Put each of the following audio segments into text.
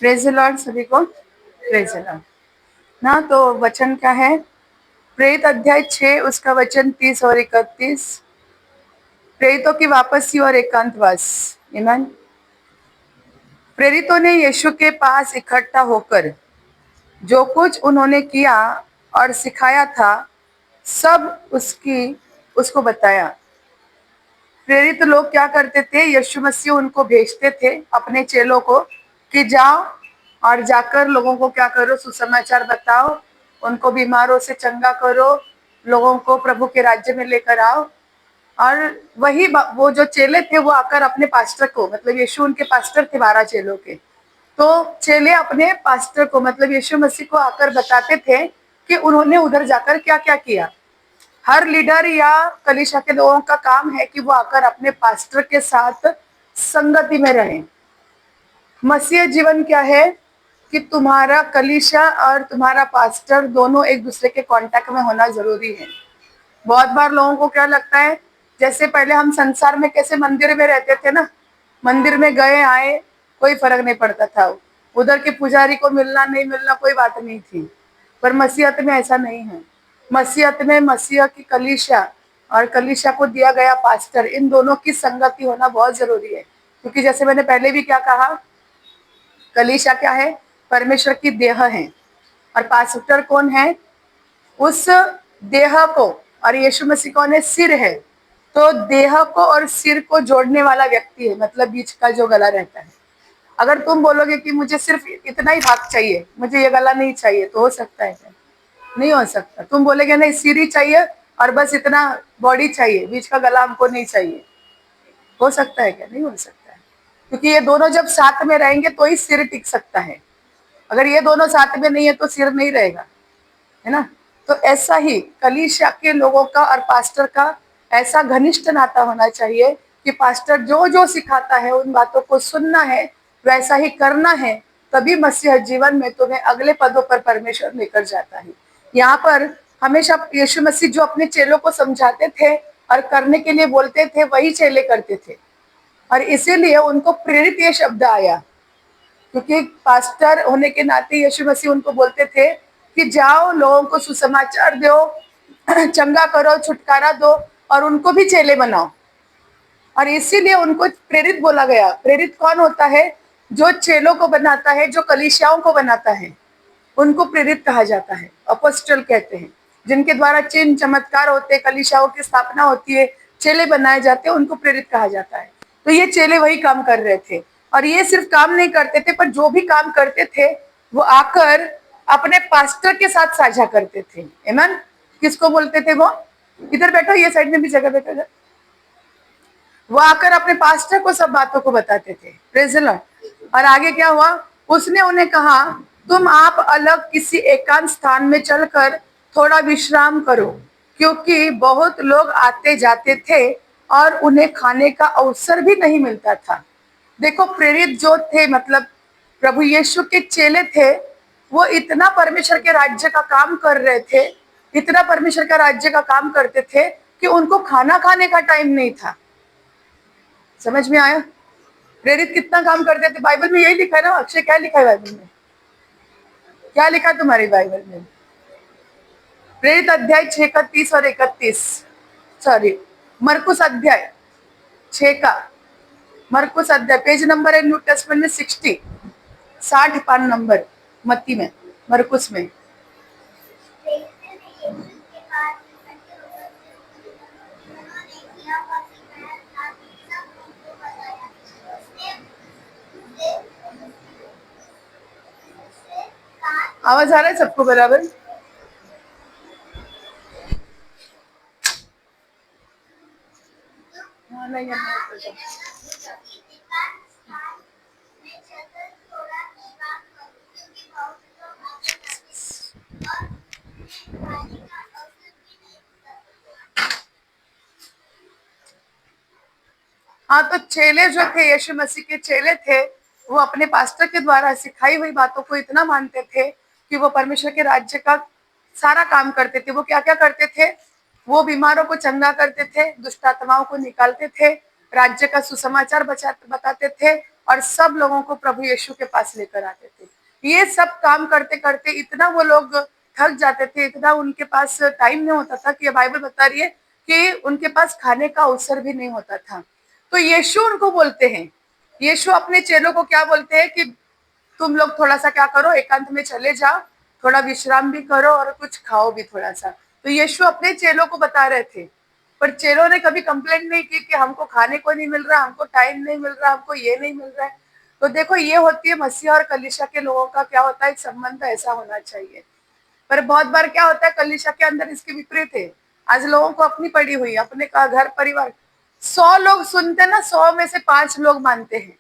Praise the Lord सभी को। Praise the Lord ना। तो वचन क्या है? प्रेरित अध्याय 6 उसका वचन 30 और 31। प्रेरितों की वापसी और एकांतवास। ईमान। प्रेरितों ने यीशु के पास इकट्ठा होकर जो कुछ उन्होंने किया और सिखाया था सब उसको बताया। प्रेरित लोग क्या करते थे? यीशु मसीह उनको भेजते थे अपने चेलों को कि जाओ और जाकर लोगों को क्या करो? सुसमाचार बताओ, उनको बीमारों से चंगा करो, लोगों को प्रभु के राज्य में लेकर आओ। और वो जो चेले थे वो आकर अपने पास्टर को, मतलब यीशु उनके पास्टर थे 12 चेलों के, तो चेले अपने पास्टर को मतलब यीशु मसीह को आकर बताते थे कि उन्होंने उधर जाकर क्या क्या किया। हर लीडर या कलीसिया के लोगों का काम है कि वो आकर अपने पास्टर के साथ संगति में रहें। मसीह जीवन क्या है कि तुम्हारा कलीसिया और तुम्हारा पास्टर दोनों एक दूसरे के कांटेक्ट में होना जरूरी है। बहुत बार लोगों को क्या लगता है, जैसे पहले हम संसार में कैसे मंदिर में रहते थे ना, मंदिर में गए आए कोई फर्क नहीं पड़ता था, उधर के पुजारी को मिलना नहीं मिलना कोई बात नहीं थी। पर मसीहत में ऐसा नहीं है। मसीहत में मसीह की कलीसिया और कलीसिया को दिया गया पास्टर, इन दोनों की संगति होना बहुत जरूरी है। क्योंकि जैसे मैंने पहले भी क्या कहा, कलीसिया क्या है? परमेश्वर की देह है। और पास्टर कौन है? उस देह को। और यीशु मसीह कौन है? सिर है। तो देह को और सिर को जोड़ने वाला व्यक्ति है, मतलब बीच का जो गला रहता है। अगर तुम बोलोगे कि मुझे सिर्फ इतना ही भाग चाहिए, मुझे ये गला नहीं चाहिए, तो हो सकता है क्या? नहीं हो सकता। तुम बोलेगे नहीं सिर ही चाहिए और बस इतना बॉडी चाहिए, बीच का गला हमको नहीं चाहिए, हो सकता है क्या? नहीं हो सकता है। क्योंकि ये दोनों जब साथ में रहेंगे तो ही सिर टिक सकता है। अगर ये दोनों साथ में नहीं है तो सिर नहीं रहेगा, है ना? तो ऐसा ही कलीसिया के लोगों का और पास्टर का ऐसा घनिष्ठ नाता होना चाहिए कि पास्टर जो जो सिखाता है उन बातों को सुनना है, वैसा ही करना है। तभी मसीह जीवन में तुम्हें अगले पदों पर परमेश्वर लेकर जाता है। यहाँ पर हमेशा यीशु मसीह जो अपने चेलों को समझाते थे और करने के लिए बोलते थे वही चेले करते थे, और इसीलिए उनको प्रेरित ये शब्द आया। क्योंकि पास्टर होने के नाते यीशु मसीह उनको बोलते थे कि जाओ लोगों को सुसमाचार दो, चंगा करो, छुटकारा दो और उनको भी चेले बनाओ। और इसीलिए उनको प्रेरित बोला गया। प्रेरित कौन होता है? जो चेलों को बनाता है, जो कलीसियाओं को बनाता है, उनको प्रेरित कहा जाता है। अपोस्टल कहते हैं। जिनके द्वारा चिन्ह चमत्कार होते, कलीसियाओं की स्थापना होती है, चेले बनाए जाते हैं, उनको प्रेरित कहा जाता है। तो ये चेले वही काम कर रहे थे। और ये सिर्फ काम नहीं करते थे, पर जो भी काम करते थे वो आकर अपने पास्टर के साथ साझा करते थे। आमीन। किसको बोलते थे वो? इधर बैठो, ये साइड में भी जगह बैठो। वो आकर अपने पास्टर को सब बातों को बताते थे। Praise the Lord. और आगे क्या हुआ? उसने उन्हें कहा, तुम आप अलग किसी एकांत स्थान में चलकर थोड़ा विश्राम करो, क्योंकि बहुत लोग आते जाते थे और उन्हें खाने का अवसर भी नहीं मिलता था। देखो, प्रेरित जो थे, मतलब प्रभु यीशु के चेले थे, वो इतना परमेश्वर के राज्य का काम कर रहे थे, इतना परमेश्वर का राज्य का काम करते थे कि उनको खाना खाने का टाइम नहीं था। समझ में आया? प्रेरित कितना काम करते थे। बाइबल में यही लिखा है ना। अक्षय, क्या लिखा है बाइबल में? क्या लिखा है तुम्हारी बाइबल में? प्रेरित अध्याय 6 का 30 और 31। सॉरी, मरकुस अध्याय 6 का, मरकुस अध्याय, पेज नंबर है न्यू टेस्टमेंट में 60 पान नंबर, मत्ती में, मरकुस में। आवाज आ रहा है सबको बराबर? हाँ, नहीं है। हाँ, तो चेले जो थे, यीशु मसीह के चेले थे, वो अपने पास्टर के द्वारा सिखाई हुई बातों को इतना मानते थे कि वो परमेश्वर के राज्य का सारा काम करते थे। वो क्या क्या करते थे? वो बीमारों को चंगा करते थे, दुष्ट आत्माओं को निकालते थे, राज्य का सुसमाचार बताते थे, और सब लोगों को प्रभु यीशु के पास लेकर आते थे। ये सब काम करते करते इतना वो लोग थक जाते थे, इतना उनके पास टाइम नहीं होता था कि बाइबल बता रही है कि उनके पास खाने का अवसर भी नहीं होता था। तो यीशु उनको बोलते हैं, यीशु अपने चेलों को क्या बोलते हैं कि तुम लोग थोड़ा सा क्या करो, एकांत में चले जाओ, थोड़ा विश्राम भी करो और कुछ खाओ भी थोड़ा सा। तो यीशु अपने चेलों को बता रहे थे, पर चेलों ने कभी कंप्लेंट नहीं की कि हमको खाने को नहीं मिल रहा, हमको टाइम नहीं मिल रहा, हमको ये नहीं मिल रहा है। तो देखो, ये होती है मसीह और कलीसिया के लोगों का क्या होता है, एक संबंध ऐसा होना चाहिए। पर बहुत बार क्या होता है कलीसिया के अंदर, इसके विपरीत है। आज लोगों को अपनी पड़ी हुई, अपने का घर परिवार, 100 लोग सुनते ना, 100 में से 5 लोग मानते हैं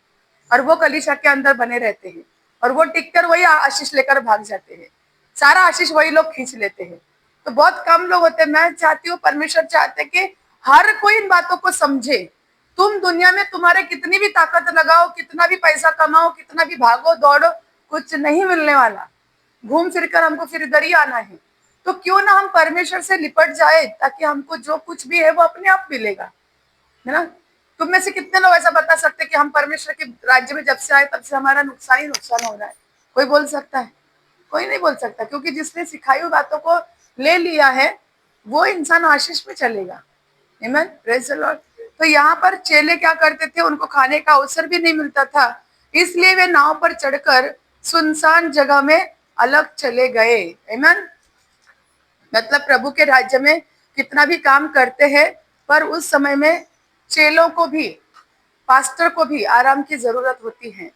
और वो कलीसिया के अंदर बने रहते हैं और वो टिककर वही आशीष लेकर भाग जाते हैं, सारा आशीष वही लोग खींच लेते हैं। तो बहुत कम लोग होते हैं। मैं चाहती हूँ, परमेश्वर चाहते हैं कि हर कोई इन बातों को समझे। तुम दुनिया में तुम्हारे कितनी भी ताकत लगाओ, कितना भी पैसा कमाओ, कितना भी भागो दौड़ो, कुछ नहीं मिलने वाला। घूम फिर कर हमको फिर इधर ही आना है। तो क्यों ना हम परमेश्वर से लिपट जाए, ताकि हमको जो कुछ भी है वो अपने आप मिलेगा, है ना। तुम में से कितने लोग ऐसा बता सकते कि हम परमेश्वर के राज्य में जब से आए तब से हमारा नुकसान ही नुकसान हो रहा है? कोई बोल सकता है? कोई नहीं बोल सकता, क्योंकि जिसने सिखाई हुई बातों को ले लिया है वो इंसान आशीष में चलेगा। आमीन, प्रेज द लॉर्ड। तो यहाँ पर चेले क्या करते थे, उनको खाने का अवसर भी नहीं मिलता था, इसलिए वे नाव पर चढ़कर सुनसान जगह में अलग चले गए। आमीन। मतलब प्रभु के राज्य में कितना भी काम करते हैं, पर उस समय में चेलों को भी, पास्टर को भी आराम की जरूरत होती है।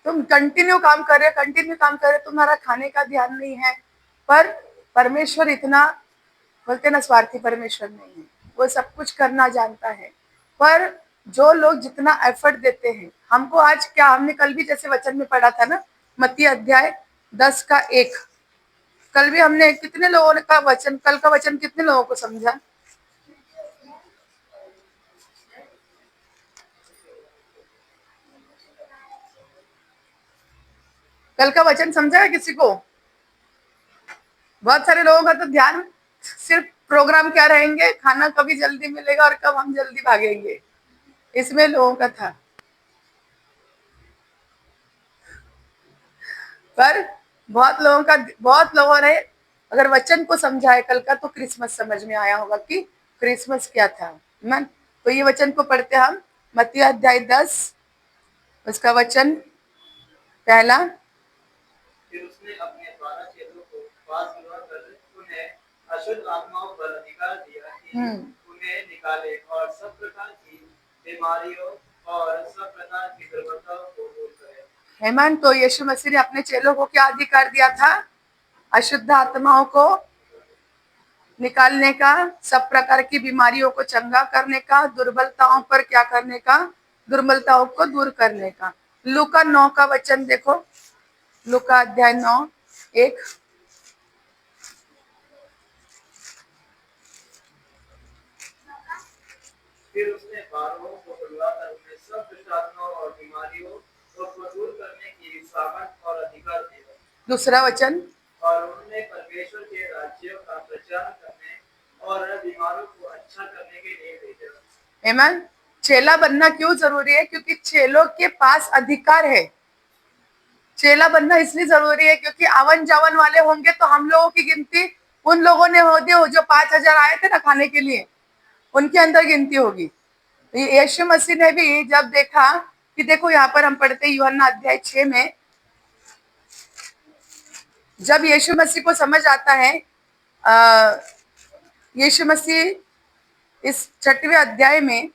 तुम कंटिन्यू काम कर रहे, कंटिन्यू काम कर रहे, तुम्हारा खाने का ध्यान नहीं है। पर परमेश्वर इतना, बोलते ना, स्वार्थी परमेश्वर नहीं है, वो सब कुछ करना जानता है। पर जो लोग जितना एफर्ट देते हैं, हमको आज क्या, हमने कल भी जैसे वचन में पढ़ा था ना, मत्ती अध्याय 10 का 1, कल भी हमने कितने लोगों का वचन, कल का वचन कितने लोगों को समझा? कल का वचन समझा है किसी को? बहुत सारे लोगों का तो ध्यान सिर्फ प्रोग्राम क्या रहेंगे, खाना कभी जल्दी मिलेगा और कब हम जल्दी भागेंगे, इसमें लोगों का था। पर बहुत लोगों ने अगर वचन को समझा है कल का, तो क्रिसमस समझ में आया होगा कि क्रिसमस क्या था। मन, तो ये वचन को पढ़ते हम, मत्ती अध्याय 10, उसका वचन पहला। फिर उसने अपने 12 चेलों को पास बुलाकर उन्हें अशुद्ध आत्माओं पर अधिकार दिया कि उन्हें निकाले और सब प्रकार की बीमारियों और सब प्रकार की दुर्बलताओं को दूर करे। हेमंत, तो यीशु मसीह ने अपने चेलों को क्या अधिकार दिया था? अशुद्ध आत्माओं को निकालने का, सब प्रकार की बीमारियों को चंगा करने का, दुर्बलताओं पर क्या करने का, दुर्बलताओं को दूर करने का। लूका 9 का वचन देखो, लूका अध्याय 9 1। फिर उसने 12 को बुलवाकर उन्हें सब दुष्ट आत्माओं और बीमारियों को दूर करने की सामर्थ और अधिकार दिया। दूसरा वचन, और उन्होंने परमेश्वर के राज्य का प्रचार करने और बीमारों को अच्छा करने के लिए भेजा। आमीन। चेला बनना क्यों जरूरी है? क्योंकि चेलों के पास अधिकार है। चेला बनना इसलिए जरूरी है क्योंकि आवन जावन वाले होंगे तो हम लोगों की गिनती उन लोगों ने होगी जो 5,000 आए थे ना खाने के लिए, उनके अंदर गिनती होगी। यीशु मसीह ने भी जब देखा कि देखो, यहाँ पर हम पढ़ते यूहन्ना अध्याय 6 में, जब यीशु मसीह को समझ आता है, यीशु मसीह इस 6वें अध्याय में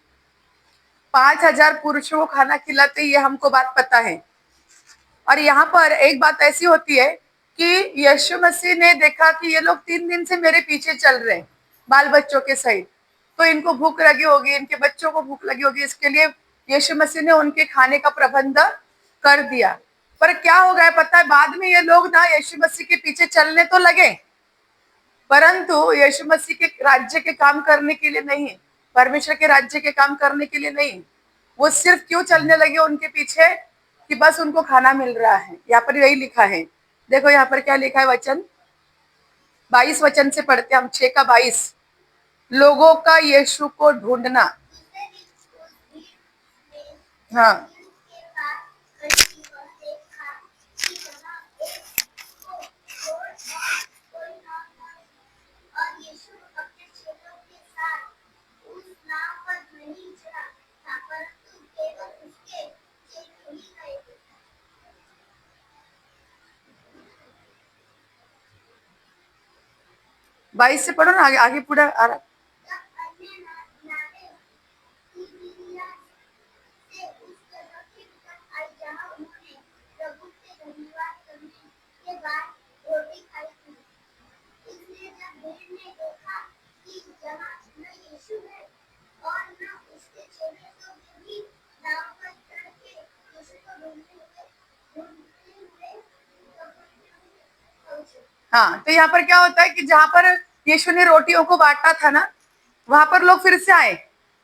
5,000 पुरुषों को खाना खिलाते, ये हमको बात पता है। और यहाँ पर एक बात ऐसी होती है कि यीशु मसीह ने देखा कि ये लोग 3 दिन से मेरे पीछे चल रहे हैं, बाल बच्चों के सहित, तो इनको भूख लगी होगी, इनके बच्चों को भूख लगी होगी, इसके लिए यीशु मसीह ने उनके खाने का प्रबंध कर दिया। पर क्या हो गया पता है, बाद में ये लोग ना यीशु मसीह के पीछे चलने तो लगे, परंतु यीशु मसीह के राज्य के काम करने के लिए नहीं, परमेश्वर के राज्य के काम करने के लिए नहीं। वो सिर्फ क्यों चलने लगे उनके पीछे? कि बस उनको खाना मिल रहा है। यहाँ पर यही लिखा है, देखो यहाँ पर क्या लिखा है, वचन 22 वचन से पढ़ते हम, 6 का 22। लोगों का यीशु को ढूंढना। हाँ, 22 से पढ़ो ना, आगे आगे पूरा आ रहा। हाँ, तो यहाँ पर क्या होता है कि जहां पर यीशु ने रोटियों को बांटा था ना, वहां पर लोग फिर से आए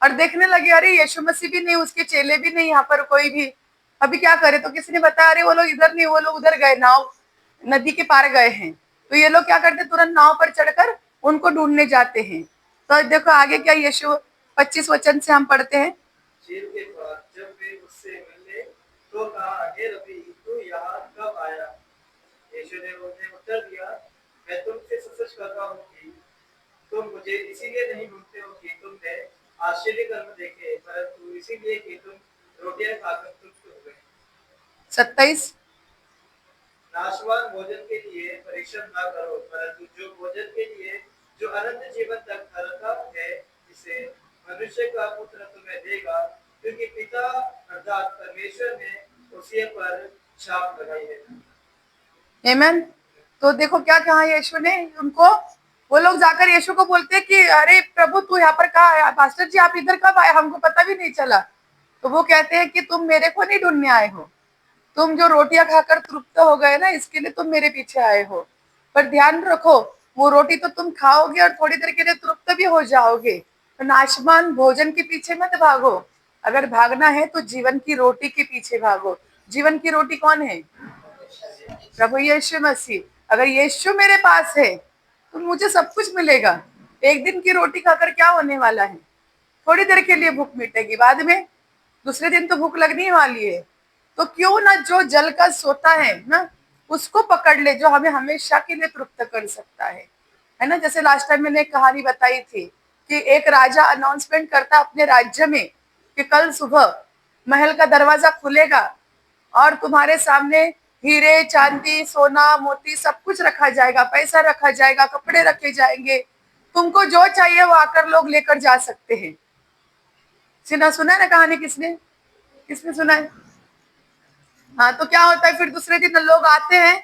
और देखने लगे, अरे यीशु मसीह भी नहीं, उसके चेले भी नहीं, यहाँ पर कोई भी, अभी क्या करे। तो किसी ने बताया, अरे वो लोग इधर नहीं, वो लोग उधर गए, नाव नदी के पार गए हैं। तो ये लोग क्या करते, तुरंत नाव पर चढ़कर उनको ढूंढने जाते हैं। तो देखो आगे क्या यीशु 25 वचन से हम पढ़ते हैं। झील के पार जब वे उससे मिले तो कहा, हे रबी, तू यहाँ कब आया? यीशु ने उन्हें उत्तर दिया, मैं तुमसे सच कहता हूँ कि तुम मुझे इसीलिए नहीं ढूंढते हो कि तुमने आश्चर्य कर्म देखे, परंतु इसीलिए कि तुम रोटियां खाकर तृप्त हो गए। 27। नाशवान भोजन के लिए परिश्रम न करो, परंतु जो भोजन के लिए जो अनंत जीवन तक ठहरता है, जिसे मनुष्य का पुत्र तुम्हें देगा, क्योंकि पिता अर्थात परमेश्वर ने उसी पर छाप लगाई है। आमेन। तो देखो क्या कहा यीशु ने उनको, वो लोग जाकर यीशु को बोलते हैं कि अरे प्रभु तू यहाँ पर कहाँ आया, पास्टर जी आप इधर कब आए, हमको पता भी नहीं चला। तो वो कहते हैं कि तुम मेरे को नहीं ढूंढने आए हो, तुम जो रोटियां खाकर तृप्त हो गए ना, इसके लिए तुम मेरे पीछे आए हो। पर ध्यान रखो, वो रोटी तो तुम खाओगे और थोड़ी देर के लिए तृप्त भी हो जाओगे। तो नाशवान भोजन के पीछे मत भागो, अगर भागना है तो जीवन की रोटी के पीछे भागो। जीवन की रोटी कौन है? प्रभु यीशु मसीह। अगर यीशु मेरे पास है तो मुझे सब कुछ मिलेगा। एक दिन की रोटी खाकर क्या होने वाला है, थोड़ी देर के लिए भूख मिटेगी, बाद में दूसरे दिन तो भूख लगनी वाली है। तो क्यों ना जो जल का सोता है ना, उसको पकड़ ले, जो हमें हमेशा के लिए तृप्त कर सकता है ना। जैसे लास्ट टाइम मैंने एक कहानी बताई थी कि एक राजा अनाउंसमेंट करता अपने राज्य में कि कल सुबह महल का दरवाजा खुलेगा और तुम्हारे सामने हीरे चांदी सोना मोती सब कुछ रखा जाएगा, पैसा रखा जाएगा, कपड़े रखे जाएंगे, तुमको जो चाहिए वो आकर लोग लेकर जा सकते हैं। सुना है ना कहानी? किसने किसने सुना है? हाँ, तो क्या होता है फिर दूसरे दिन लोग आते हैं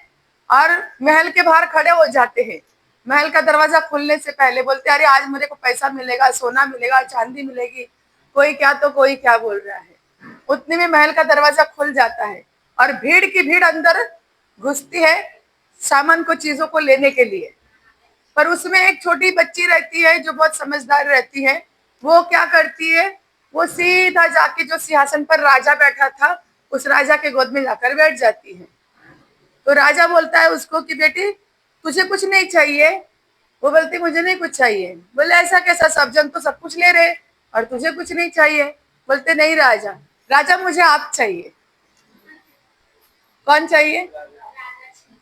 और महल के बाहर खड़े हो जाते हैं। महल का दरवाजा खुलने से पहले बोलते हैं, अरे आज मेरे को पैसा मिलेगा, सोना मिलेगा, चांदी मिलेगी। कोई क्या तो कोई क्या बोल रहा है। उतने में महल का दरवाजा खुल जाता है और भीड़ की भीड़ अंदर घुसती है सामान को, चीजों को लेने के लिए। पर उसमें एक छोटी बच्ची रहती है जो बहुत समझदार रहती है। वो क्या करती है, वो सीधा जाके जो सिंहासन पर राजा बैठा था उस राजा के गोद में जाकर बैठ जाती है। तो राजा बोलता है उसको कि बेटी तुझे कुछ नहीं चाहिए? वो बोलती मुझे नहीं कुछ चाहिए। बोले ऐसा कैसा, सब जन तो सब कुछ ले रहे और तुझे कुछ नहीं चाहिए? बोलते नहीं राजा, राजा मुझे आप चाहिए। कौन चाहिए?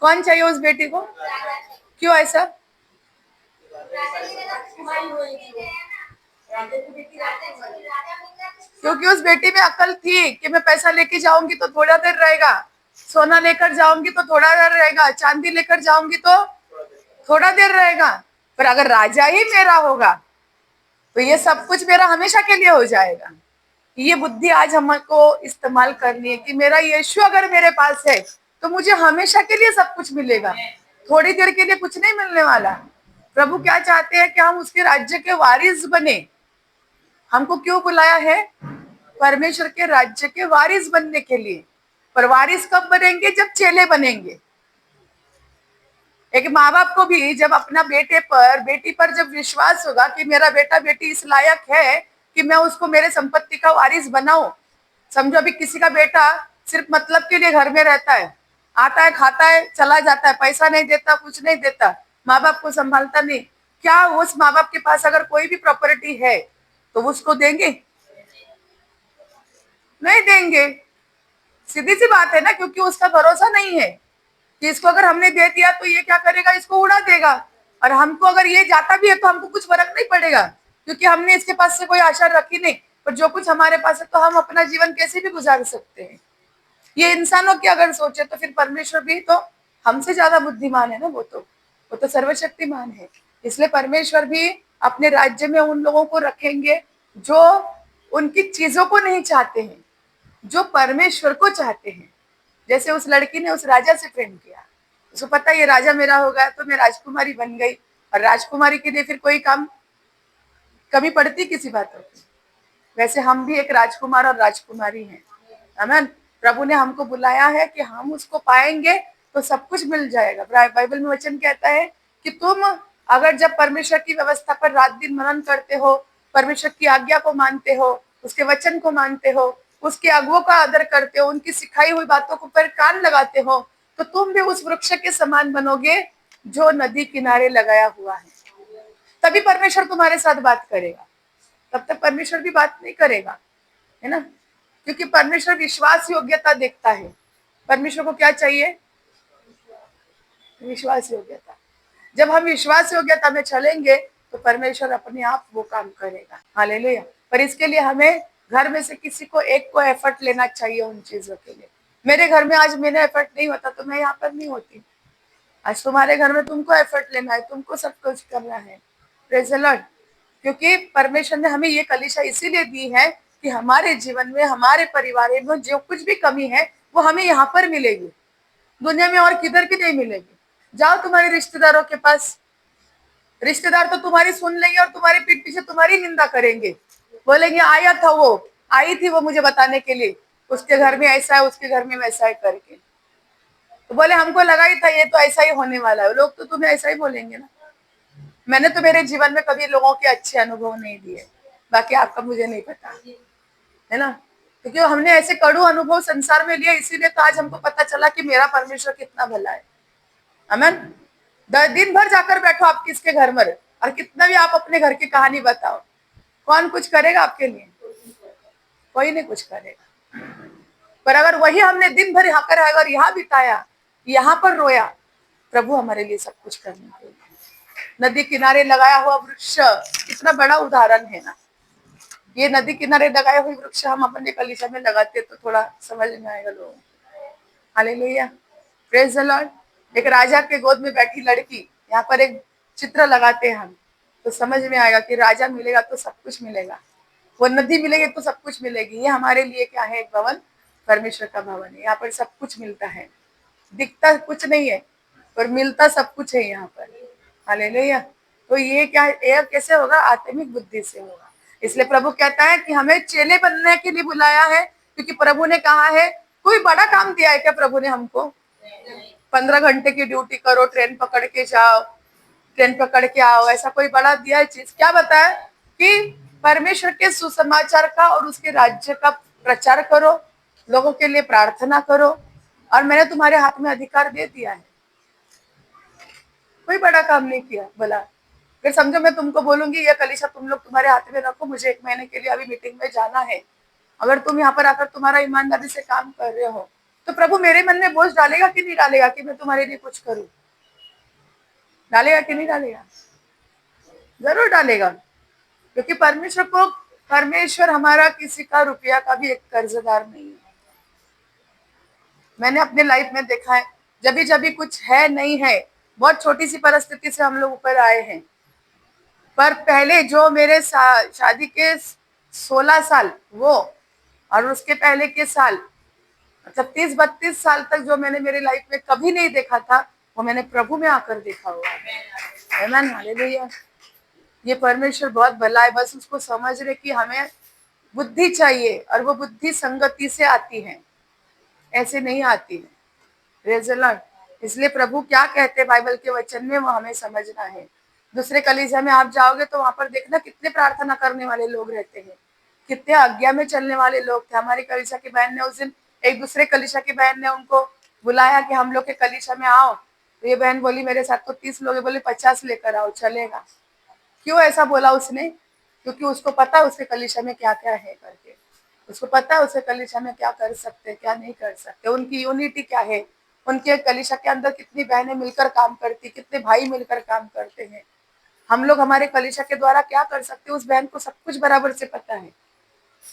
कौन चाहिए उस बेटी को? क्यों ऐसा? क्योंकि उस बेटी में अकल थी कि मैं पैसा लेके जाऊंगी तो थोड़ा देर रहेगा, सोना लेकर जाऊंगी तो थोड़ा देर रहेगा, चांदी लेकर जाऊंगी तो थोड़ा देर रहेगा, पर अगर राजा ही मेरा होगा तो ये सब कुछ मेरा हमेशा के लिए हो जाएगा। ये बुद्धि आज हमको इस्तेमाल करनी है कि मेरा यीशु अगर मेरे पास है तो मुझे हमेशा के लिए सब कुछ मिलेगा, थोड़ी देर के लिए कुछ नहीं मिलने वाला। प्रभु क्या चाहते हैं कि हम उसके राज्य के वारिस बने। हमको क्यों बुलाया है? परमेश्वर के राज्य के वारिस बनने के लिए। पर वारिस कब बनेंगे? जब चेले बनेंगे। एक माँ बाप को भी जब अपना बेटे पर बेटी पर जब विश्वास होगा कि मेरा बेटा बेटी इस लायक है कि मैं उसको मेरे संपत्ति का वारिस बनाऊं। समझो अभी किसी का बेटा सिर्फ मतलब के लिए घर में रहता है, आता है खाता है चला जाता है, पैसा नहीं देता, कुछ नहीं देता, माँ बाप को संभालता नहीं। क्या उस माँ बाप के पास अगर कोई भी प्रॉपर्टी है तो उसको देंगे? नहीं देंगे। सीधी सी बात है ना, क्योंकि उसका भरोसा नहीं है कि इसको अगर हमने दे दिया तो ये क्या करेगा, इसको उड़ा देगा। और हमको अगर ये जाता भी है तो हमको कुछ फर्क नहीं पड़ेगा, क्योंकि हमने इसके पास से कोई आशा रखी नहीं। पर जो कुछ हमारे पास है तो हम अपना जीवन कैसे भी गुजार सकते हैं। ये इंसानों की अगर सोचे तो फिर परमेश्वर भी तो हमसे ज्यादा बुद्धिमान है ना। वो तो सर्वशक्तिमान है। इसलिए परमेश्वर भी अपने राज्य में उन लोगों को रखेंगे जो उनकी चीजों को नहीं चाहते हैं, जो परमेश्वर को चाहते हैं। जैसे उस लड़की ने उस राजा से प्रेम किया, उसको पता ये राजा मेरा होगा तो मैं राजकुमारी बन गई, और राजकुमारी के लिए फिर कोई काम कमी पड़ती किसी बातों की। वैसे हम भी एक राजकुमार और राजकुमारी हैं, आमीन। प्रभु ने हमको बुलाया है कि हम उसको पाएंगे तो सब कुछ मिल जाएगा। बाइबल में वचन कहता है कि तुम अगर जब परमेश्वर की व्यवस्था पर रात दिन मनन करते हो, परमेश्वर की आज्ञा को मानते हो, उसके वचन को मानते हो, उसके अगुओं का आदर करते हो, उनकी सिखाई हुई बातों को पर कान लगाते हो, तो तुम भी उस वृक्ष के समान बनोगे जो नदी किनारे लगाया हुआ है। तभी परमेश्वर तुम्हारे साथ बात करेगा, तब तक परमेश्वर भी बात नहीं करेगा, है ना। क्योंकि परमेश्वर विश्वास योग्यता देखता है। परमेश्वर को क्या चाहिए? विश्वास योग्यता। जब हम विश्वास योग्यता में चलेंगे तो परमेश्वर अपने आप वो काम करेगा। हालेलुया। पर इसके लिए हमें घर में से किसी को एक को एफर्ट लेना चाहिए उन चीजों के लिए। मेरे घर में आज मेरा एफर्ट नहीं होता तो मैं यहाँ पर नहीं होती। आज तुम्हारे घर में तुमको एफर्ट लेना है, तुमको सब कुछ करना है। Praise the Lord. क्योंकि परमेश्वर ने हमें ये कलीसिया इसीलिए दी है कि हमारे जीवन में, हमारे परिवार में जो कुछ भी कमी है वो हमें यहाँ पर मिलेगी, दुनिया में और किधर की नहीं मिलेगी। जाओ तुम्हारे रिश्तेदारों के पास, रिश्तेदार तो तुम्हारी सुन लेंगे और तुम्हारे पीठ पीछे तुम्हारी निंदा करेंगे, बोलेंगे आया था वो, आई थी वो मुझे बताने के लिए, उसके घर में ऐसा है, उसके घर में वैसा है करके। तो बोले हमको लगा ही था ये तो ऐसा ही होने वाला है। लोग तो तुम्हें ऐसा ही बोलेंगे ना। मैंने तो मेरे जीवन में कभी लोगों के अच्छे अनुभव नहीं दिए, बाकी आपका मुझे नहीं पता, है ना। क्योंकि हमने ऐसे कड़ू अनुभव संसार में लिए, इसीलिए तो आज हमको पता चला कि मेरा परमेश्वर कितना भला है। आमीन। दिन भर जाकर बैठो आप किसके घर में, और कितना भी आप अपने घर की कहानी बताओ, कौन कुछ करेगा आपके लिए? कोई नहीं कुछ करेगा। पर अगर वही हमने दिन भर यहाँ कर अगर यहाँ बिताया, यहाँ पर रोया, प्रभु हमारे लिए सब कुछ करने के लिए। नदी किनारे लगाया हुआ वृक्ष कितना बड़ा उदाहरण है ना। ये नदी किनारे लगाए हुए वृक्ष हम अपने कलीसिया में लगाते तो थोड़ा समझ में आएगा लोगों को। हालेलुया। Praise the Lord. एक राजा के गोद में बैठी लड़की, यहाँ पर एक चित्र लगाते हैं हम तो समझ में आएगा कि राजा मिलेगा तो सब कुछ मिलेगा, वो नदी मिलेगी तो सब कुछ मिलेगी। ये हमारे लिए क्या है? एक भवन, परमेश्वर का भवन है। यहाँ पर सब कुछ मिलता है, दिखता कुछ नहीं है पर मिलता सब कुछ है यहाँ पर। हालेलुया। तो ये क्या, ये कैसे होगा? आत्मिक बुद्धि से होगा। इसलिए प्रभु कहता है कि हमें चेले बनने के लिए बुलाया है, क्योंकि प्रभु ने कहा है, कोई बड़ा काम दिया है क्या प्रभु ने हमको? 15 घंटे की ड्यूटी करो, ट्रेन पकड़ के जाओ, ट्रेन पकड़ के आओ, ऐसा कोई बड़ा दिया है चीज? क्या बताया कि परमेश्वर के सुसमाचार का और उसके राज्य का प्रचार करो, लोगों के लिए प्रार्थना करो, और मैंने तुम्हारे हाथ में अधिकार दे दिया है। कोई बड़ा काम नहीं किया। बोला फिर समझो मैं तुमको बोलूंगी ये कलीसिया तुम लोग तुम्हारे हाथ में रखो, मुझे 1 महीने के लिए अभी मीटिंग में जाना है। अगर तुम यहाँ पर आकर तुम्हारा ईमानदारी से काम कर रहे हो तो प्रभु मेरे मन में बोझ डालेगा कि नहीं डालेगा कि मैं तुम्हारे लिए कुछ करूं? डालेगा कि नहीं डालेगा? जरूर डालेगा। क्योंकि परमेश्वर हमारा किसी का रुपया का भी एक कर्जदार नहीं है। मैंने अपने लाइफ में देखा है, जब भी कुछ है नहीं है, बहुत छोटी सी परिस्थिति से हम लोग ऊपर आए हैं। पर पहले जो मेरे शादी के 16 साल वो, और उसके पहले के साल, मतलब 30-32 साल तक जो मैंने मेरे लाइफ में कभी नहीं देखा था, वो मैंने प्रभु में आकर देखा हुआ है। आमीन। हालेलुया। ये परमेश्वर बहुत भला है। बस उसको समझने की हमें बुद्धि चाहिए, और वो बुद्धि संगति से आती है, ऐसे नहीं आती है। Praise the Lord. इसलिए प्रभु क्या कहते हैं बाइबल के वचन में, वो हमें समझना है। दूसरे कलीसिया में आप जाओगे तो वहां पर देखना कितने प्रार्थना करने वाले लोग रहते हैं, कितने आज्ञा में चलने वाले लोग थे। हमारी कलीसिया की बहन ने उस दिन, एक दूसरे कलीसिया की बहन ने उनको बुलाया कि हम लोग के कलीसिया में आओ, तो ये बहन बोली मेरे साथ तो 30 लोग है, बोले 50 लेकर आओ, चलेगा। क्यों ऐसा बोला उसने? क्योंकि उसको पता है उसके कलीसिया में क्या क्या है करके, उसको पता है उसके कलीसिया में क्या कर सकते, क्या नहीं कर सकते, उनकी यूनिटी क्या है, उनके कलीसिया के अंदर कितनी बहनें मिलकर काम करती, कितने भाई मिलकर काम करते हैं। हम लोग हमारे कलीसिया के द्वारा क्या कर सकते हैं, उस बहन को सब कुछ बराबर से पता है।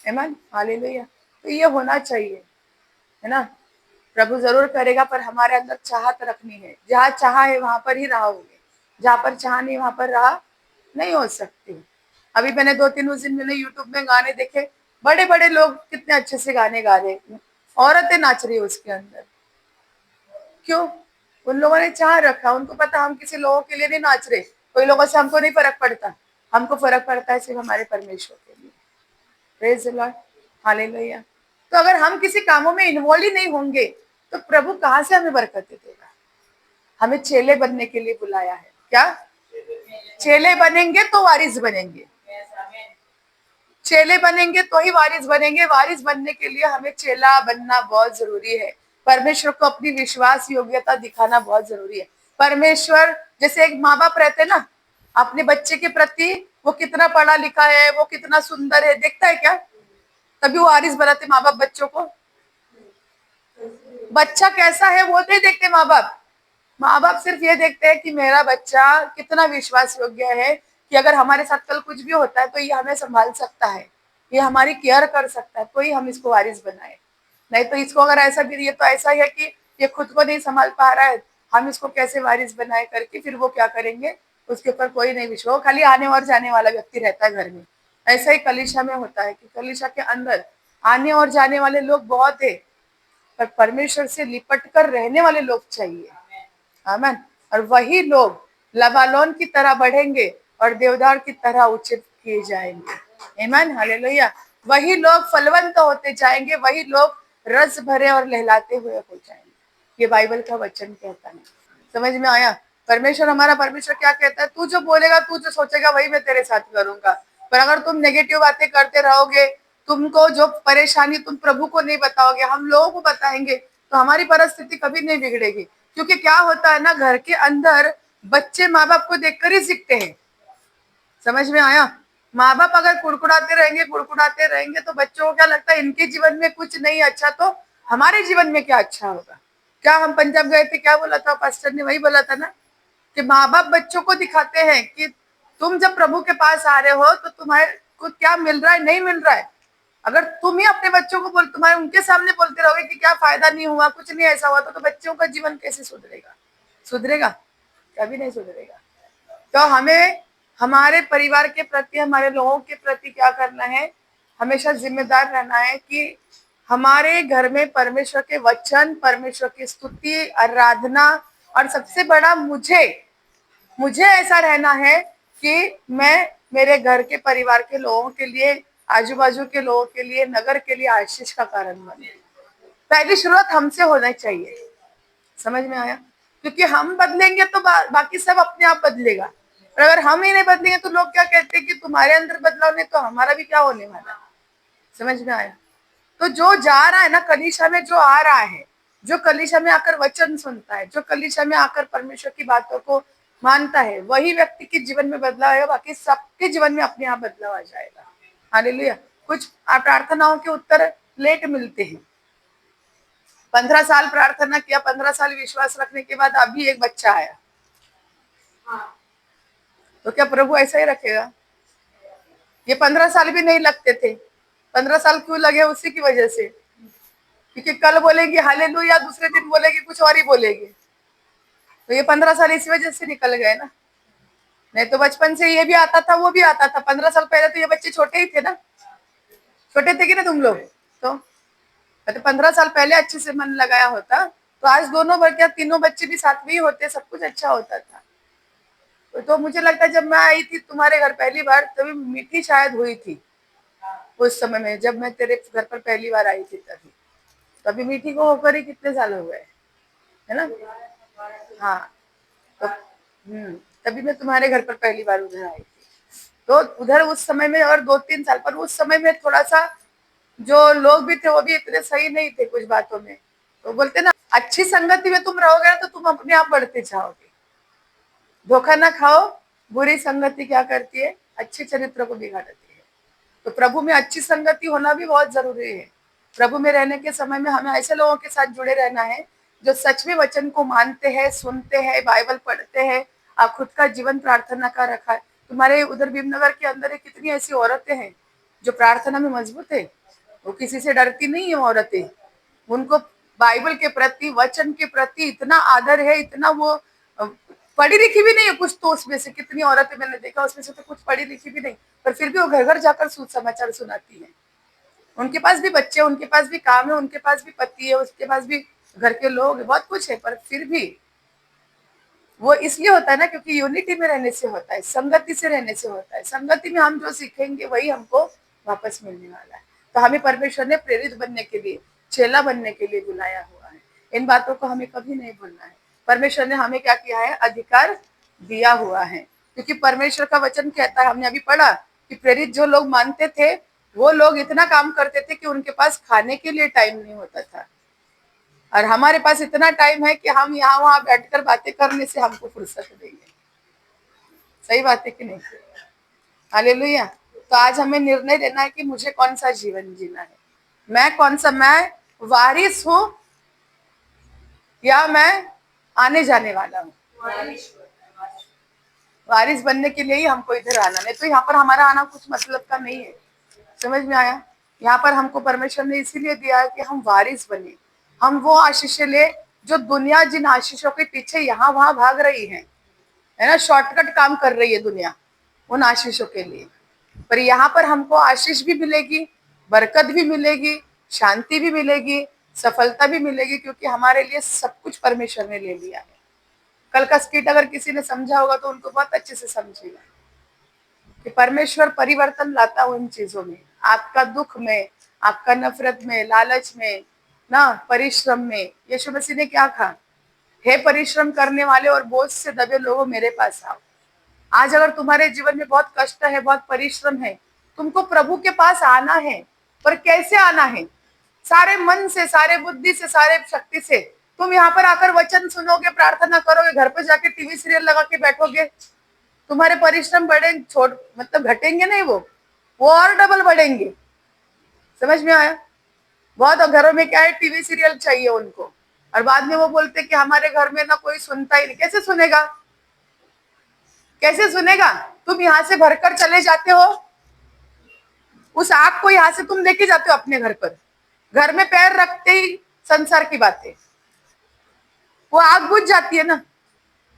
आमीन। हालेलुया। तो ये होना चाहिए, है ना। प्रभु जरूर करेगा, पर हमारे अंदर चाहत रखनी है। जहाँ चाह है वहां पर ही रहोगे। जहाँ पर चाह नहीं वहां पर राह नहीं हो सकती। अभी मैंने 2-3 उस दिन मैंने यूट्यूब में गाने देखे, बड़े बड़े लोग कितने अच्छे से गाने गा रहे, औरतें नाच रही उसके अंदर। क्यों? उन लोगों ने चाह रखा, उनको पता हम किसी लोगों के लिए नहीं नाच रहे, कोई लोगों से हमको नहीं फर्क पड़ता, हमको फर्क पड़ता है सिर्फ हमारे परमेश्वर के लिए। Praise the Lord, hallelujah. तो अगर हम किसी कामों में इन्वॉल्व ही नहीं होंगे तो प्रभु कहाँ से हमें बरकतें देगा? हमें चेले बनने के लिए बुलाया है। क्या? चेले बनेंगे तो वारिस बनेंगे, चेले बनेंगे तो ही वारिस बनेंगे। वारिस बनने के लिए हमें चेला बनना बहुत जरूरी है। परमेश्वर को अपनी विश्वास योग्यता दिखाना बहुत जरूरी है। परमेश्वर, जैसे एक माँ बाप रहते ना, अपने बच्चे के प्रति वो कितना पढ़ा लिखा है, वो कितना सुंदर है, देखता है क्या? तभी वो वारिस बनाते माँ बाप बच्चों को। बच्चा कैसा है वो नहीं देखते माँ बाप। माँ बाप सिर्फ ये देखते हैं कि मेरा बच्चा कितना विश्वास योग्य है, कि अगर हमारे साथ कल कुछ भी होता है तो ये हमें संभाल सकता है, ये हमारी केयर कर सकता है, तो ही हम इसको वारिस बनाए। नहीं तो इसको अगर ऐसा भी, ये तो ऐसा है कि ये खुद को नहीं संभाल पा रहा है, हम इसको कैसे वारिस बनाए करके फिर वो क्या करेंगे, उसके ऊपर कोई नहीं विश्वास, वो खाली आने और जाने वाला व्यक्ति रहता है घर में। ऐसा ही कलीसिया में होता है कि कलीसिया के अंदर आने और जाने वाले लोग बहुत है, पर परमेश्वर से लिपट कर रहने वाले लोग चाहिए। आमीन। और वही लोग लबालोन की तरह बढ़ेंगे और देवदार की तरह उचित किए जाएंगे। आमीन, हालेलुया। वही लोग फलवंत होते जाएंगे, वही लोग रस भरे और लहलाते हुए हो जाएंगे। ये बाइबल का वचन कहता है। समझ में आया? परमेश्वर, हमारा परमेश्वर क्या कहता है? तू जो बोलेगा, तू जो सोचेगा, वही मैं तेरे साथ करूंगा। पर अगर तुम नेगेटिव बातें करते रहोगे, तुमको जो परेशानी तुम प्रभु को नहीं बताओगे, हम लोगों को बताएंगे, तो हमारी परिस्थिति कभी नहीं बिगड़ेगी। क्योंकि क्या होता है ना, घर के अंदर बच्चे माँ बाप को देखकर ही सीखते हैं। समझ में आया? माँ बाप अगर कुड़कुड़ाते रहेंगे तो बच्चों को क्या लगता है, इनके जीवन में कुछ नहीं अच्छा, तो हमारे जीवन में क्या अच्छा होगा? क्या हम पंजाब गए थे, क्या बोला था पास्टर ने? वही बोला था ना कि माँ बाप बच्चों को दिखाते हैं कि तुम जब प्रभु के पास आ रहे हो तो तुम्हारे को क्या मिल रहा है, नहीं मिल रहा है। अगर तुम ही अपने बच्चों को तुम्हारे उनके सामने बोलते रहोगे कि क्या फायदा नहीं हुआ, कुछ नहीं ऐसा हुआ, तो बच्चों का जीवन कैसे सुधरेगा? सुधरेगा? कभी नहीं सुधरेगा। तो हमें हमारे परिवार के प्रति, हमारे लोगों के प्रति क्या करना है? हमेशा जिम्मेदार रहना है कि हमारे घर में परमेश्वर के वचन, परमेश्वर की स्तुति, आराधना, और सबसे बड़ा मुझे ऐसा रहना है कि मैं मेरे घर के परिवार के लोगों के लिए, आजू बाजू के लोगों के लिए, नगर के लिए आशीष का कारण बने। पहली शुरुआत हमसे होना चाहिए। समझ में आया? क्योंकि हम बदलेंगे तो बाकी सब अपने आप बदलेगा। और अगर हम ही नहीं बदलेंगे तो लोग क्या कहते हैं कि तुम्हारे अंदर बदलाव नहीं, तो हमारा भी क्या होने वाला है? समझ में आया? तो जो जा रहा है ना कलीसिया में, जो आ रहा है, जो कलीसिया में आकर वचन सुनता है, जो कलीसिया में आकर परमेश्वर की बातों को मानता है, वही व्यक्ति के जीवन में बदलाव आएगा, बाकी सबके जीवन में अपने आप बदलाव आ जाएगा। हालेलुया। कुछ प्रार्थनाओं के उत्तर लेट मिलते हैं। 15 साल प्रार्थना किया, 15 साल विश्वास रखने के बाद अभी एक बच्चा आया, तो क्या प्रभु ऐसा ही रखेगा? ये 15 साल भी नहीं लगते थे। 15 साल क्यों लगे? उसी की वजह से, क्योंकि कल बोलेगी हालेलुया, दूसरे दिन बोलेगी कुछ और ही बोलेगी। तो ये 15 साल इसी वजह से निकल गए ना। नहीं तो बचपन से ये भी आता था, वो भी आता था। 15 साल पहले तो ये बच्चे छोटे ही थे ना, छोटे थे कि ना तुम लोग? तो 15 साल पहले अच्छे से मन लगाया होता तो आज दोनों भर क्या तीनों बच्चे भी साथ में ही होते, सब कुछ अच्छा होता था। तो मुझे लगता है जब मैं आई थी तुम्हारे घर पहली बार, तभी मीठी शायद हुई थी उस समय में, जब मैं तेरे घर पर पहली बार आई थी तभी मीठी को होकर ही कितने साल हो गए, है ना? हाँ। तो तभी मैं तुम्हारे घर पर पहली बार उधर आई थी। तो उधर उस समय में और 2-3 साल पर, उस समय में थोड़ा सा जो लोग भी थे वो भी इतने सही नहीं थे कुछ बातों में। तो बोलते ना, अच्छी संगति में तुम रहोगे तो तुम अपने आप बढ़ते जाओगे। धोखा ना खाओ, बुरी संगति क्या करती है? अच्छे चरित्र को बिगाड़ देती है। तो प्रभु में अच्छी संगति होना भी बहुत जरूरी है। प्रभु में रहने के समय में हमें ऐसे लोगों के साथ जुड़े रहना है जो सच में वचन को मानते हैं, सुनते हैं, बाइबल पढ़ते हैं, खुद का जीवन प्रार्थना का रखा है। तुम्हारे उधर भीमनगर के अंदर कितनी ऐसी औरतें हैं जो प्रार्थना में मजबूत है, वो किसी से डरती नहीं है औरतें। उनको बाइबल के प्रति, वचन के प्रति इतना आदर है, इतना वो पढ़ी लिखी भी नहीं है कुछ, तो उसमें से कितनी औरतें मैंने देखा उसमें से तो कुछ पढ़ी लिखी भी नहीं, पर फिर भी वो घर घर जाकर सुसमाचार सुनाती है। उनके पास भी बच्चे, उनके पास भी काम है, उनके पास भी पति है, उसके पास भी घर के लोग, बहुत कुछ है, पर फिर भी वो इसलिए होता है ना क्योंकि यूनिटी में रहने से होता है, संगति से रहने से होता है। संगति में हम जो सीखेंगे वही हमको वापस मिलने वाला है। तो हमें परमेश्वर ने प्रेरित बनने के लिए, चेला बनने के लिए बुलाया हुआ है। इन बातों को हमें कभी नहीं भूलना है। परमेश्वर ने हमें क्या किया है, अधिकार दिया हुआ है, क्योंकि परमेश्वर का वचन कहता है, हमने अभी पढ़ा कि प्रेरित जो लोग मानते थे वो लोग इतना काम करते थे कि उनके पास खाने के लिए टाइम नहीं होता था, और हमारे पास इतना टाइम है कि हम यहाँ वहां बैठकर बातें करने से हमको फुर्सत नहीं है। सही बात है कि नहीं? हालेलुया। तो आज हमें निर्णय लेना है कि मुझे कौन सा जीवन जीना है। मैं वारिस हूं या मैं आने जाने वाला हूँ। वारिस बनने के लिए ही हमको इधर आना, नहीं तो यहाँ पर हमारा आना कुछ मतलब का नहीं है। समझ में आया? यहाँ पर हमको परमेश्वर ने इसीलिए दिया है कि हम वारिस बने, हम वो आशीषें ले जो दुनिया जिन आशीषों के पीछे यहाँ वहां भाग रही है ना, शॉर्टकट काम कर रही है दुनिया उन आशीषों के लिए। पर यहाँ पर हमको आशीष भी मिलेगी, बरकत भी मिलेगी, शांति भी मिलेगी, सफलता भी मिलेगी, क्योंकि हमारे लिए सब कुछ परमेश्वर ने ले लिया है। कल का स्किट अगर किसी ने समझा होगा तो उनको बहुत अच्छे से समझेगा कि परमेश्वर परिवर्तन लाता है उन चीजों में, आपका दुख में, आपका नफरत में, लालच में ना, परिश्रम में। यीशु मसीह ने क्या कहा, हे परिश्रम करने वाले और बोझ से दबे लोगों मेरे पास आओ। आज अगर तुम्हारे जीवन में बहुत कष्ट है, बहुत परिश्रम है, तुमको प्रभु के पास आना है। पर कैसे आना है? सारे मन से, सारे बुद्धि से, सारे शक्ति से। तुम यहाँ पर आकर वचन सुनोगे, प्रार्थना करोगे, घर पे जाके टीवी सीरियल लगा के बैठोगे, तुम्हारे परिश्रम बढ़े छोड़ मतलब घटेंगे नहीं, वो और डबल बढ़ेंगे। समझ में आया? बहुत घरों में क्या है, टीवी सीरियल चाहिए उनको, और बाद में वो बोलते कि हमारे घर में ना कोई सुनता ही नहीं। कैसे सुनेगा? कैसे सुनेगा? तुम यहाँ से भरकर चले जाते हो, उस आग को यहाँ से तुम लेके जाते हो अपने घर पर, घर में पैर रखते ही संसार की बातें, वो आग बुझ जाती है ना।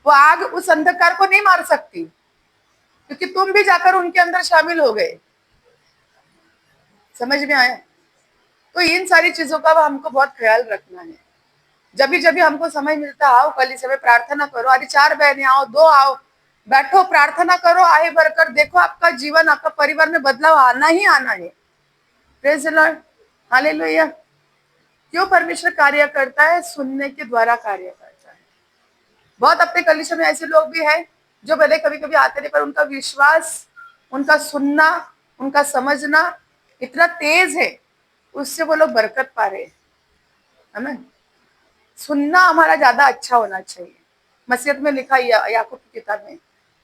वो आग उस अंधकार को नहीं मार सकती, क्योंकि तुम भी जाकर उनके अंदर शामिल हो गए। समझ में आया? तो इन सारी चीजों का हमको बहुत ख्याल रखना है। जब भी हमको समय मिलता है, आओ कल समय प्रार्थना करो। अरे 4 बहनें आओ, 2 आओ, बैठो, प्रार्थना करो, आए भरकर। देखो आपका जीवन, आपका परिवार में बदलाव आना ही आना है। Praise the Lord, hallelujah. क्यों परमेश्वर कार्य करता है? सुनने के द्वारा कार्य करता है। बहुत अपने कलीसिया में ऐसे लोग भी हैं जो भले कभी कभी आते नहीं, पर उनका विश्वास, उनका सुनना, उनका समझना इतना तेज है, उससे वो लोग बरकत पा रहे हैं ना। सुनना हमारा ज्यादा अच्छा होना चाहिए। मसीहत में लिखा याकूब की किताब में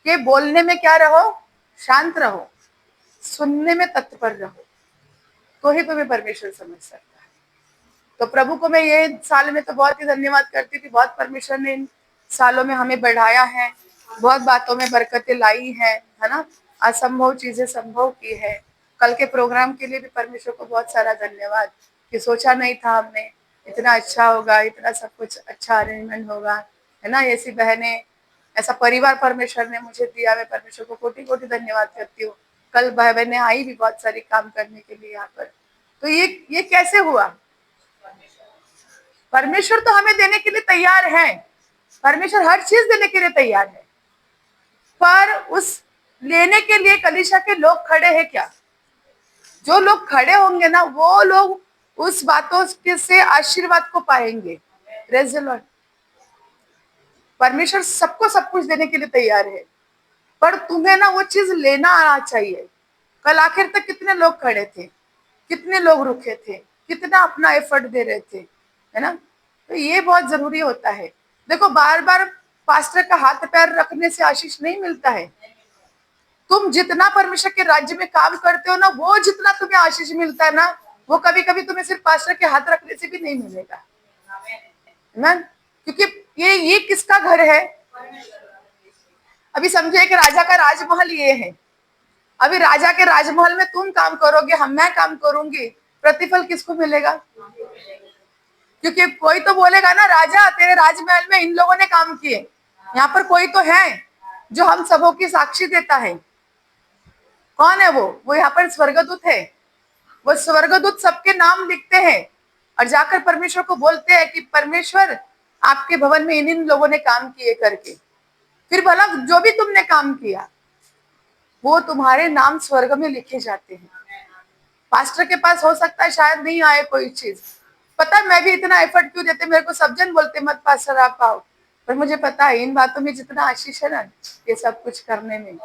कि बोलने में क्या रहो, शांत रहो, सुनने में तत्पर रहो, तो ही तुम्हें परमेश्वर समझ सकता है। तो प्रभु को मैं ये साल में तो बहुत ही धन्यवाद करती थी। बहुत परमेश्वर ने इन सालों में हमें बढ़ाया है, बहुत बातों में बरकतें लाई है ना, असंभव चीजें संभव की है। कल के प्रोग्राम के लिए भी परमेश्वर को बहुत सारा धन्यवाद, कि सोचा नहीं था हमने इतना अच्छा होगा, इतना सब कुछ अच्छा अरेंजमेंट होगा, है ना। ऐसी बहनें, ऐसा परिवार परमेश्वर ने मुझे दिया। मैं परमेश्वर को कोटि कोटि धन्यवाद करती हूँ। कल बहनें आई भी बहुत सारी काम करने के लिए यहाँ पर। तो ये कैसे हुआ? परमेश्वर तो हमें देने के लिए तैयार है, परमेश्वर हर चीज देने के लिए तैयार है, पर उस लेने के लिए कलीसिया के लोग खड़े हैं क्या? जो लोग खड़े होंगे ना, वो लोग उस बातों से आशीर्वाद को पाएंगे। Praise the Lord. परमेश्वर सबको सब कुछ देने के लिए तैयार है, पर तुम्हें ना वो चीज लेना आना चाहिए। कल आखिर तक कितने लोग खड़े थे, कितने लोग रुके थे, कितना अपना एफर्ट दे रहे थे, है ना। तो ये बहुत जरूरी होता है। देखो, बार बार पास्टर का हाथ पैर रखने से आशीष नहीं मिलता है। तुम जितना परमेश्वर के राज्य में काम करते हो ना, वो जितना तुम्हें आशीष मिलता है ना, वो कभी कभी तुम्हें सिर्फ पास्टर के हाथ रखने से भी नहीं मिलेगा ना। क्योंकि ये किसका घर है? अभी समझो एक राजा का राजमहल ये है। अभी राजा के राजमहल में तुम काम करोगे, मैं काम करूंगी, प्रतिफल किसको मिलेगा? क्योंकि कोई तो बोलेगा ना, राजा तेरे राजमहल में इन लोगों ने काम किए, यहाँ पर कोई तो है जो हम सबों की साक्षी देता है। कौन है वो यहाँ पर स्वर्गदूत है। वो स्वर्गदूत सबके नाम लिखते हैं और जाकर परमेश्वर को बोलते हैं कि परमेश्वर आपके भवन में इन लोगों ने काम किए करके। फिर भला जो भी तुमने काम किया वो तुम्हारे नाम स्वर्ग में लिखे जाते हैं। पास्टर के पास हो सकता है शायद नहीं आए कोई चीज, पता है मैं भी इतना एफर्ट क्यों देते, मेरे को सब जन बोलते मत पास्टर आप आओ, पर मुझे पता है इन बातों में जितना आशीष है ना ये सब कुछ करने में,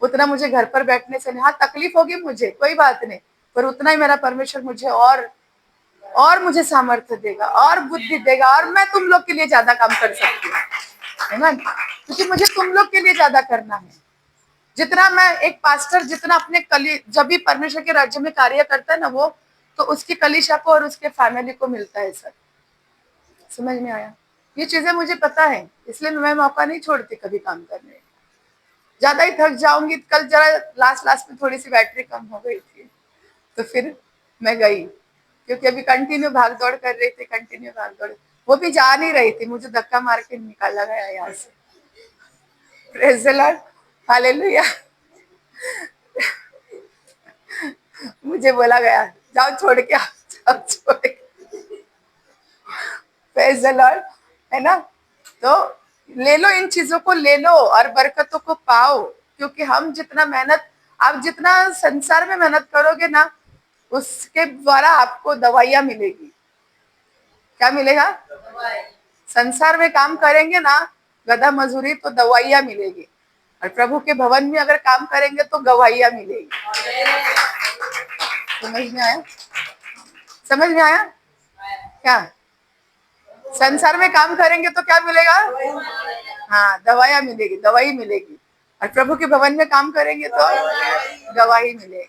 उतना मुझे घर पर बैठने से नहीं। हाँ तकलीफ होगी मुझे, कोई बात नहीं, पर उतना ही मेरा परमेश्वर मुझे और मुझे सामर्थ्य देगा और बुद्धि देगा और मैं तुम लोग के लिए ज्यादा काम कर सकती हूँ, है ना, क्योंकि मुझे तुम लोग के लिए ज्यादा करना है। जितना मैं एक पास्टर जितना अपने जब भी परमेश्वर के राज्य में कार्य करता है ना वो तो उसकी कलीसिया को और उसके फैमिली को मिलता है सर। समझ में आया? ये चीजें मुझे पता है, इसलिए मैं मौका नहीं छोड़ती कभी काम करने। ज्यादा ही थक जाऊंगी, कल जरा लास्ट में थोड़ी सी बैटरी कम हो गई थी तो फिर मैं गई, क्योंकि अभी कंटिन्यू भाग दौड़ कर रही थी, कंटिन्यू भाग दौड़, वो भी जा नहीं रही थी, मुझे धक्का मार के निकाला गया यहाँ से। Praise the Lord, hallelujah. मुझे बोला गया जाओ छोड़ के आओ, जाओ छोड़ के, प्रेज द लॉर्ड, है ना। तो ले लो, इन चीजों को ले लो और बरकतों को पाओ, क्योंकि हम जितना मेहनत, आप जितना संसार में मेहनत करोगे ना उसके द्वारा आपको दवाइयां मिलेगी। क्या मिलेगा? संसार में काम करेंगे ना गधा मजूरी तो दवाइयां मिलेगी, और प्रभु के भवन में अगर काम करेंगे तो गवाहियां मिलेगी। समझ में आया? समझ में आया? क्या संसार में काम करेंगे तो क्या मिलेगा? हाँ दवाइयां मिलेगी, दवाई मिलेगी, और प्रभु के भवन में काम करेंगे तो गवाही मिलेगी।